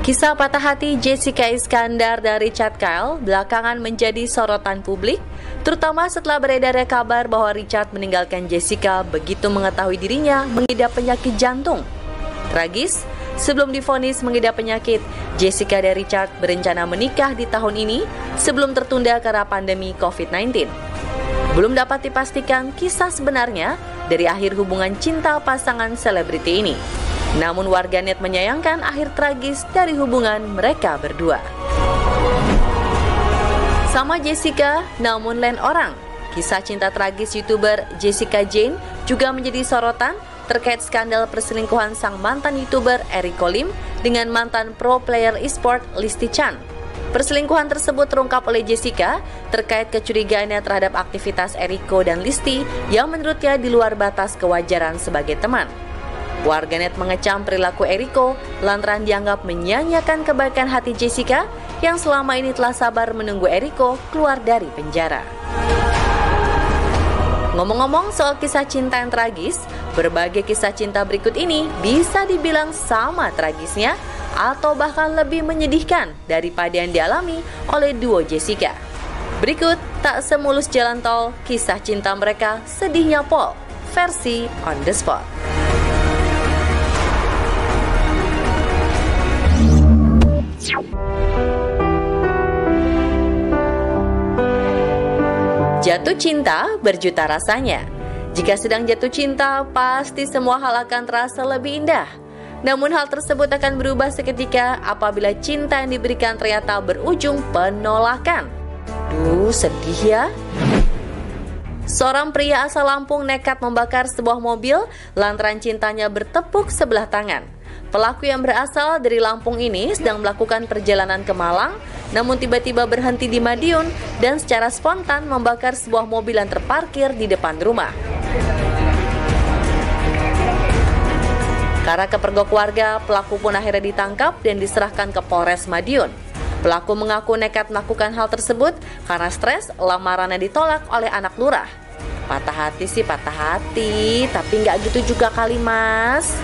Kisah patah hati Jessica Iskandar dan Richard Kyle belakangan menjadi sorotan publik, terutama setelah beredarnya kabar bahwa Richard meninggalkan Jessica begitu mengetahui dirinya mengidap penyakit jantung. Tragis, sebelum divonis mengidap penyakit, Jessica dan Richard berencana menikah di tahun ini sebelum tertunda karena pandemi COVID-19. Belum dapat dipastikan kisah sebenarnya dari akhir hubungan cinta pasangan selebriti ini. Namun warganet menyayangkan akhir tragis dari hubungan mereka berdua. Sama Jessica, namun lain orang. Kisah cinta tragis YouTuber Jessica Jane juga menjadi sorotan terkait skandal perselingkuhan sang mantan YouTuber Eriko Lim dengan mantan pro player e-sport Listi Chan. Perselingkuhan tersebut terungkap oleh Jessica terkait kecurigaannya terhadap aktivitas Eriko dan Listi yang menurutnya di luar batas kewajaran sebagai teman. Warganet mengecam perilaku Eriko lantaran dianggap menyia-nyiakan kebaikan hati Jessica yang selama ini telah sabar menunggu Eriko keluar dari penjara. Ngomong-ngomong soal kisah cinta yang tragis, berbagai kisah cinta berikut ini bisa dibilang sama tragisnya atau bahkan lebih menyedihkan daripada yang dialami oleh duo Jessica. Berikut tak semulus jalan tol, kisah cinta mereka sedihnya Paul, versi On The Spot. Jatuh cinta berjuta rasanya. Jika sedang jatuh cinta, pasti semua hal akan terasa lebih indah. Namun hal tersebut akan berubah seketika apabila cinta yang diberikan ternyata berujung penolakan. Duh, sedih ya. Seorang pria asal Lampung nekat membakar sebuah mobil lantaran cintanya bertepuk sebelah tangan. Pelaku yang berasal dari Lampung ini sedang melakukan perjalanan ke Malang, namun tiba-tiba berhenti di Madiun dan secara spontan membakar sebuah mobil yang terparkir di depan rumah. Karena kepergok warga, pelaku pun akhirnya ditangkap dan diserahkan ke Polres Madiun. Pelaku mengaku nekat melakukan hal tersebut karena stres lamarannya ditolak oleh anak lurah. Patah hati sih patah hati, tapi nggak gitu juga kali mas.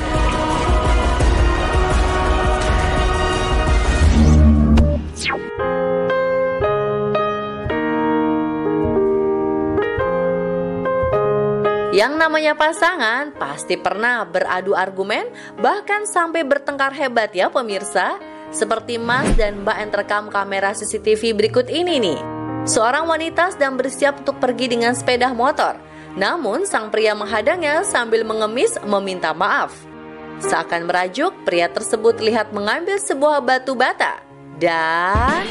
Yang namanya pasangan pasti pernah beradu argumen, bahkan sampai bertengkar hebat ya pemirsa. Seperti Mas dan Mbak yang terekam kamera CCTV berikut ini nih. Seorang wanita sedang bersiap untuk pergi dengan sepeda motor. Namun sang pria menghadangnya sambil mengemis meminta maaf. Seakan merajuk, pria tersebut terlihat mengambil sebuah batu bata. Dan...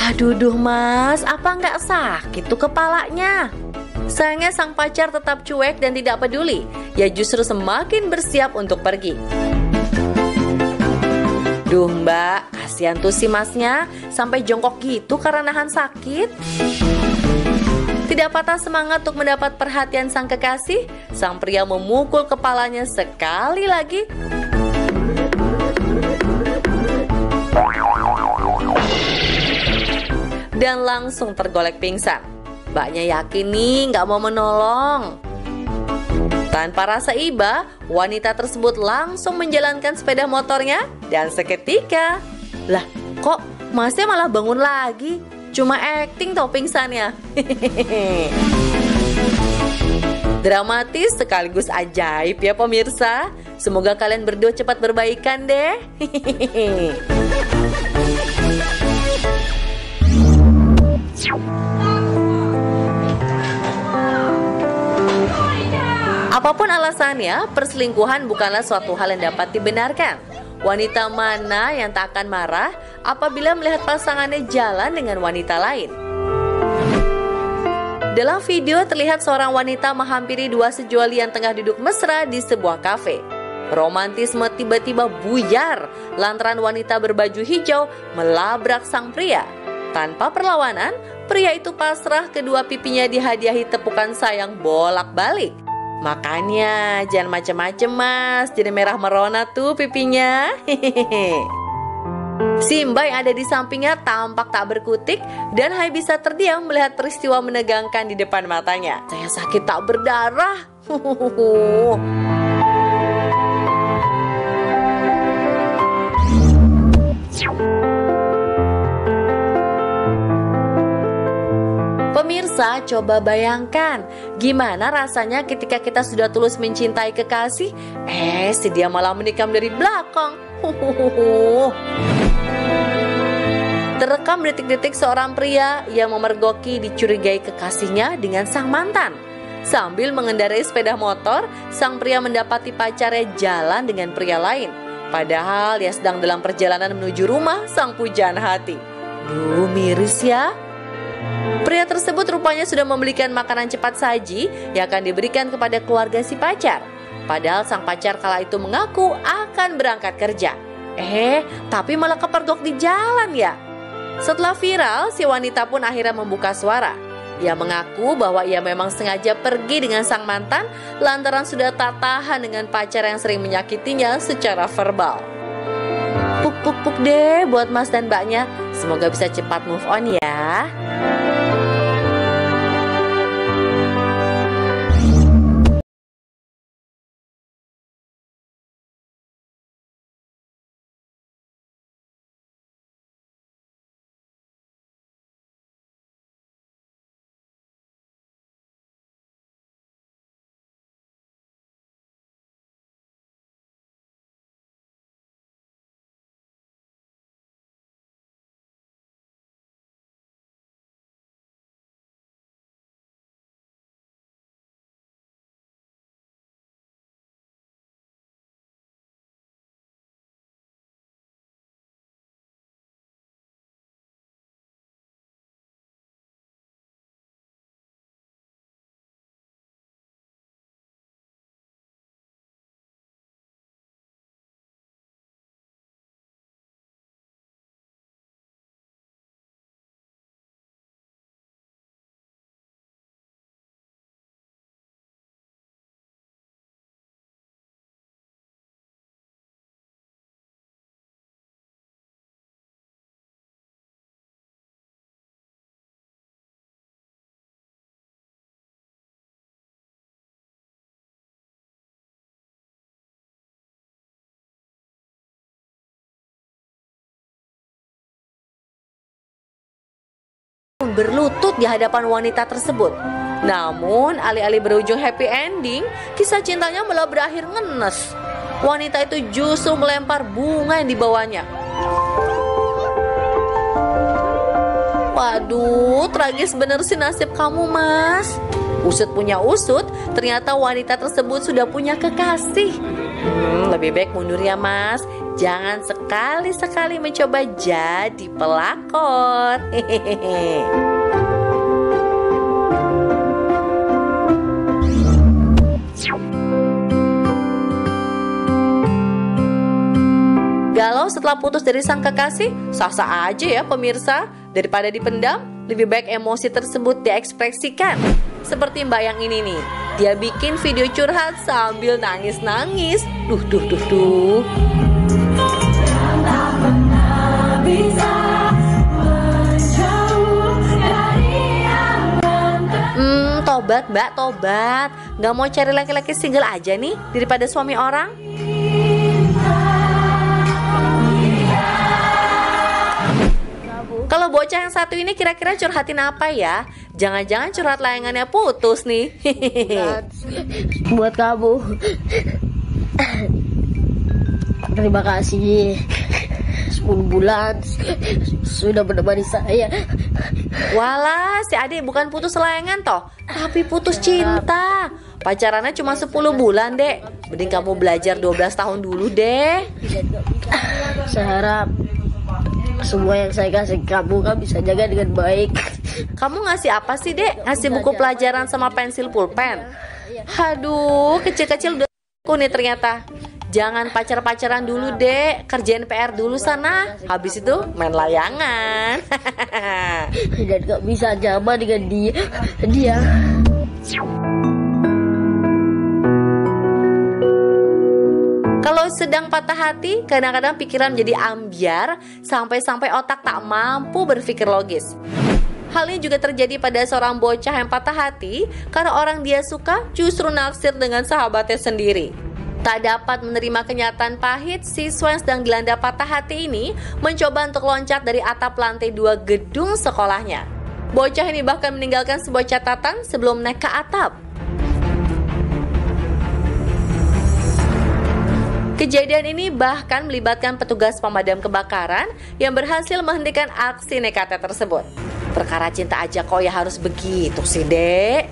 Aduh mas, apa nggak sakit tuh kepalanya? Sayangnya sang pacar tetap cuek dan tidak peduli. Ya justru semakin bersiap untuk pergi. Duh mbak, kasihan tuh si masnya, sampai jongkok gitu karena nahan sakit. Tidak patah semangat untuk mendapat perhatian sang kekasih, sang pria memukul kepalanya sekali lagi. Dan langsung tergolek pingsan. Mbaknya yakin nih nggak mau menolong. Tanpa rasa iba, wanita tersebut langsung menjalankan sepeda motornya dan seketika, lah kok masnya malah bangun lagi? Cuma acting toh pingsannya. Dramatis sekaligus ajaib ya pemirsa. Semoga kalian berdua cepat berbaikan deh. Apapun alasannya, perselingkuhan bukanlah suatu hal yang dapat dibenarkan. Wanita mana yang tak akan marah apabila melihat pasangannya jalan dengan wanita lain? Dalam video terlihat seorang wanita menghampiri dua sejoli yang tengah duduk mesra di sebuah kafe. Romantisme tiba-tiba buyar lantaran wanita berbaju hijau melabrak sang pria. Tanpa perlawanan, pria itu pasrah, kedua pipinya dihadiahi tepukan sayang bolak-balik. Makanya jangan macem-macem mas, jadi merah merona tuh pipinya. Si Mbak yang ada di sampingnya tampak tak berkutik dan hanya bisa terdiam melihat peristiwa menegangkan di depan matanya. Saya sakit tak berdarah. Pemirsa, coba bayangkan gimana rasanya ketika kita sudah tulus mencintai kekasih, si dia malah menikam dari belakang. Terekam detik-detik seorang pria yang memergoki dicurigai kekasihnya dengan sang mantan. Sambil mengendarai sepeda motor, sang pria mendapati pacarnya jalan dengan pria lain. Padahal dia sedang dalam perjalanan menuju rumah sang pujaan hati. Duh, miris ya. Pria tersebut rupanya sudah membelikan makanan cepat saji yang akan diberikan kepada keluarga si pacar. Padahal sang pacar kala itu mengaku akan berangkat kerja. Tapi malah kepergok di jalan ya. Setelah viral, si wanita pun akhirnya membuka suara. Ia mengaku bahwa ia memang sengaja pergi dengan sang mantan lantaran sudah tak tahan dengan pacar yang sering menyakitinya secara verbal. Puk deh buat mas dan mbaknya. Semoga bisa cepat move on ya. Berlutut di hadapan wanita tersebut. Namun alih-alih berujung happy ending, kisah cintanya malah berakhir ngenes. Wanita itu justru melempar bunga yang dibawanya. Waduh, tragis bener sih nasib kamu, mas. Usut punya usut, ternyata wanita tersebut sudah punya kekasih. Lebih baik mundur ya, mas. Jangan sekali-sekali mencoba jadi pelakor. Galau setelah putus dari sang kekasih, sah-sah aja ya pemirsa. Daripada dipendam, lebih baik emosi tersebut diekspresikan. Seperti mbak yang ini nih, dia bikin video curhat sambil nangis-nangis. Duh. Tobat mbak, tobat. Gak mau cari laki-laki single aja nih daripada suami orang? Kalau bocah yang satu ini kira-kira curhatin apa ya? Jangan-jangan curhat layangannya putus nih. Buat kamu. Terima kasih. 10 bulan sudah menemani saya. Walah, si adik bukan putus layangan toh, tapi putus cinta. Pacarannya cuma 10 bulan, Dek. Mending kamu belajar 12 tahun dulu, deh. Saya harap semua yang saya kasih kamu bisa jaga dengan baik. Kamu ngasih apa sih, Dek? Ngasih buku pelajaran sama pensil pulpen? Aduh, kecil-kecil udah aku nih ternyata. Jangan pacar-pacaran dulu, Dek. Kerjain PR dulu sana. Habis itu main layangan. Dan gak bisa nyaman dengan dia. Kalau sedang patah hati, kadang-kadang pikiran menjadi ambyar, sampai-sampai otak tak mampu berpikir logis. Hal ini juga terjadi pada seorang bocah yang patah hati karena orang dia suka justru naksir dengan sahabatnya sendiri. Tak dapat menerima kenyataan pahit, siswa yang sedang dilanda patah hati ini mencoba untuk loncat dari atap lantai 2 gedung sekolahnya. Bocah ini bahkan meninggalkan sebuah catatan sebelum naik ke atap. Kejadian ini bahkan melibatkan petugas pemadam kebakaran yang berhasil menghentikan aksi nekatnya tersebut. Perkara cinta aja kok ya harus begitu sih, Dek?